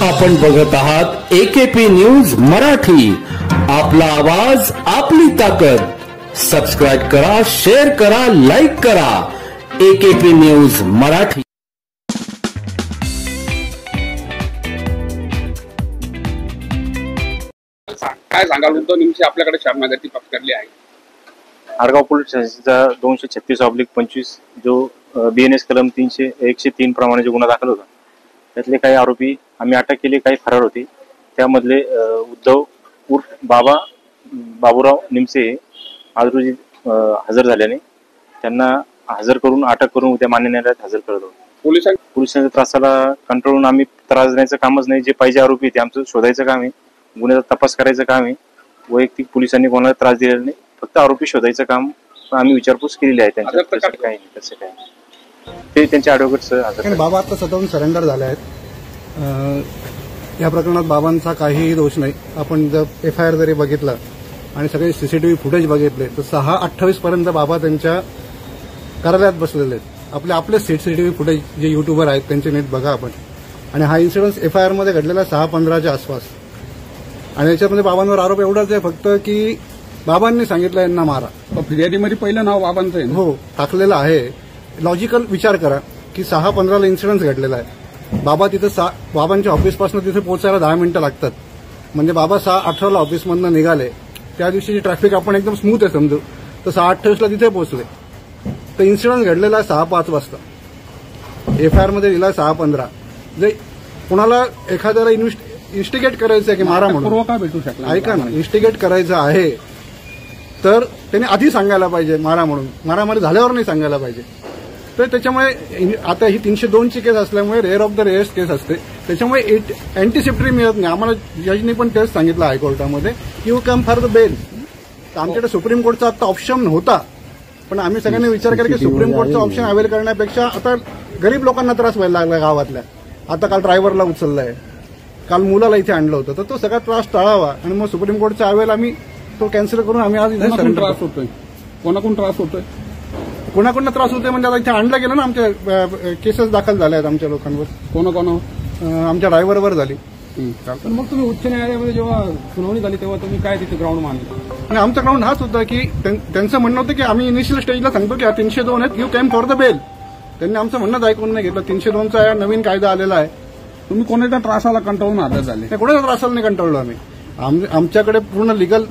आपण बघत आहात AKP न्यूज मराठी, आपला आवाज आपली ताकद। सबस्क्राइब करा, शेअर करा, लाईक करा। AKP news Marathi. काय सांगाल? उद्धव निमसे आपल्याकडे शरणागती पत्करली आहे। आरगाव पोलीस स्टेशनचा 236/25 जो BNS कलम 103 प्रमाणे जो गुन्हा दाखल होता, त्यातले काही आरोपी आम्ही अटक केले, काही फरार होते। त्यामधले उद्धव उर्फ बाबूराव निमसे आज रोजी हजर झाल्याने त्यांना हजर करून अटक करून उद्या मान्य न्यायालयात हजर करत आहोत। पोलिसांच्या त्रासाला कंट्रोलून आम्ही त्रास देण्याचं कामच नाही। जे पाहिजे आरोपी ते आमचं शोधायचं काम आहे, गुन्ह्याचा तपास करायचं काम आहे। वैयक्तिक पोलिसांनी कोणाला त्रास दिलेला नाही, फक्त आरोपी शोधायचं काम आम्ही विचारपूस केलेली आहे त्यांच्या। तसं काय ते त्यांच्या ॲडव्होकेट्स बाबा आता स्वतःहून सरेंडर झाले आहेत। या प्रकरणात बाबांचा काहीही दोष नाही। आपण जर FIR जरी बघितला आणि सगळे CCTV फुटेज बघितले तर 6/28 पर्यंत बाबा त्यांच्या कार्यालयात बसलेले आहेत। आपले CCTV फुटेज जे युट्यूबर आहेत त्यांचे नीट बघा आपण। आणि हा इन्सिडन्स FIR मध्ये घडलेला 6/15च्या आसपास। आणि याच्यामध्ये बाबांवर आरोप एवढाच आहे फक्त की बाबांनी सांगितलं यांना मारा। फिर्यादीमध्ये पहिलं नाव बाबांचं आहे। हो, टाकलेलं आहे। लॉजिकल विचार करा की 6/15ला इन्सिडन्स घडलेला आहे। बाबा तिथं बाबांच्या ऑफिसपासून तिथे पोहोचायला 10 मिनिटं लागतात। म्हणजे बाबा 6:18ला ऑफिसमधनं निघाले, त्या दिवशीची ट्रॅफिक आपण एकदम स्मूथ आहे समजू, तर 6:28ला तिथे पोहोचले। तर इन्सिडन्स घडलेला आहे 6:05 वाजता। FIR मध्ये दिला 6:15। जे कोणाला एखाद्याला इन्स्टिगेट करायचं आहे की मारा म्हणून का भेटू शकला, ऐका ना, इन्स्टिगेट करायचं आहे तर त्याने आधी सांगायला पाहिजे मारा म्हणून, मारामारी झाल्यावर नाही सांगायला पाहिजे। तर त्याच्यामुळे आता ही 302 ची केस असल्यामुळे रेअर ऑफ द रेअर्स केस असते, त्याच्यामुळे अँटीसिप्टरी मिळत नाही आम्हाला। जजनी पण तेच सांगितलं हायकोर्टामध्ये, you come for the bail. तर आमच्याकडे सुप्रीम कोर्टचा आता ऑप्शन होता, पण आम्ही सगळ्यांनी विचार केला की सुप्रीम कोर्टचा ऑप्शन अवेल करण्यापेक्षा आता गरीब लोकांना त्रास व्हायला लागला गावातल्या। आता काल ड्रायव्हरला उचललाय, काल मुलाला इथे आणलं होतं, तर तो सगळा त्रास टाळावा आणि मग सुप्रीम कोर्टचा अवेल आम्ही तो कॅन्सल करून आम्ही आज त्रास होतोय। कोणाकोण त्रास होतोय? कोणाकडनं त्रास होतोय म्हणजे आता इथे आणलं गेलं ना, आमच्या केसेस दाखल झाल्या आहेत आमच्या लोकांवर। आमच्या ड्रायव्हरवर झाली। पण मग तुम्ही उच्च न्यायालयामध्ये जेव्हा सुनावणी झाली तेव्हा तुम्ही काय तिथे ग्राउंड मानलं? आणि आमचा ग्राउंड हाच होता की त्यांचं म्हणणं होतं की आम्ही इनिशियल स्टेजला सांगतो की 302 आहेत, you came for the bail. त्यांनी आमचं म्हणणंच ऐकून नाही घेतलं। 302चा नवीन कायदा आलेला आहे। तुम्ही कोणाच्या त्रासाला कंटाळून हजर झाले? कोणाच्या त्रासाला नाही कंटाळलो आम्ही। आमच्याकडे पूर्ण लिगल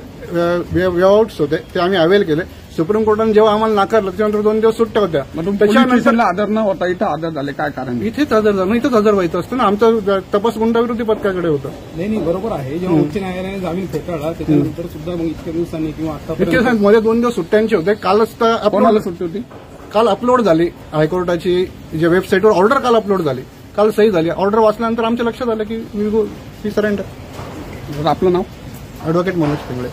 वेआउट्स होते, ते आम्ही अवेल केले। सुप्रीम कोर्टाने जेव्हा आम्हाला नाकारलं त्याच्यानंतर 2 दिवस सुट्ट्या होत्या। त्याच्यानंतर आदर न होता इथं आदर झाले, काय कारण? इथेच हजर झालं, इथंच हजर व्हायचं असतं ना। आमचं तपास गुंडाविरोधी पथकाकडे होतं। नाही बरोबर आहे। जेव्हा उच्च न्यायालयाने जामीन फेटाळला त्याच्यानंतर सुद्धा मग इतक्या दिवसांनी किंवा आता मध्ये 2 दिवस सुट्ट्यांचे होते। कालच कोणाला सुट्टी होती? काल अपलोड झाली हायकोर्टाची जे वेबसाईटवर ऑर्डर, काल अपलोड झाली, काल सही झाली। ऑर्डर वाचल्यानंतर आमच्या लक्षात आलं की वी सरेंडर। आपलं नाव? ॲडव्होकेट मनोज पिंगळे।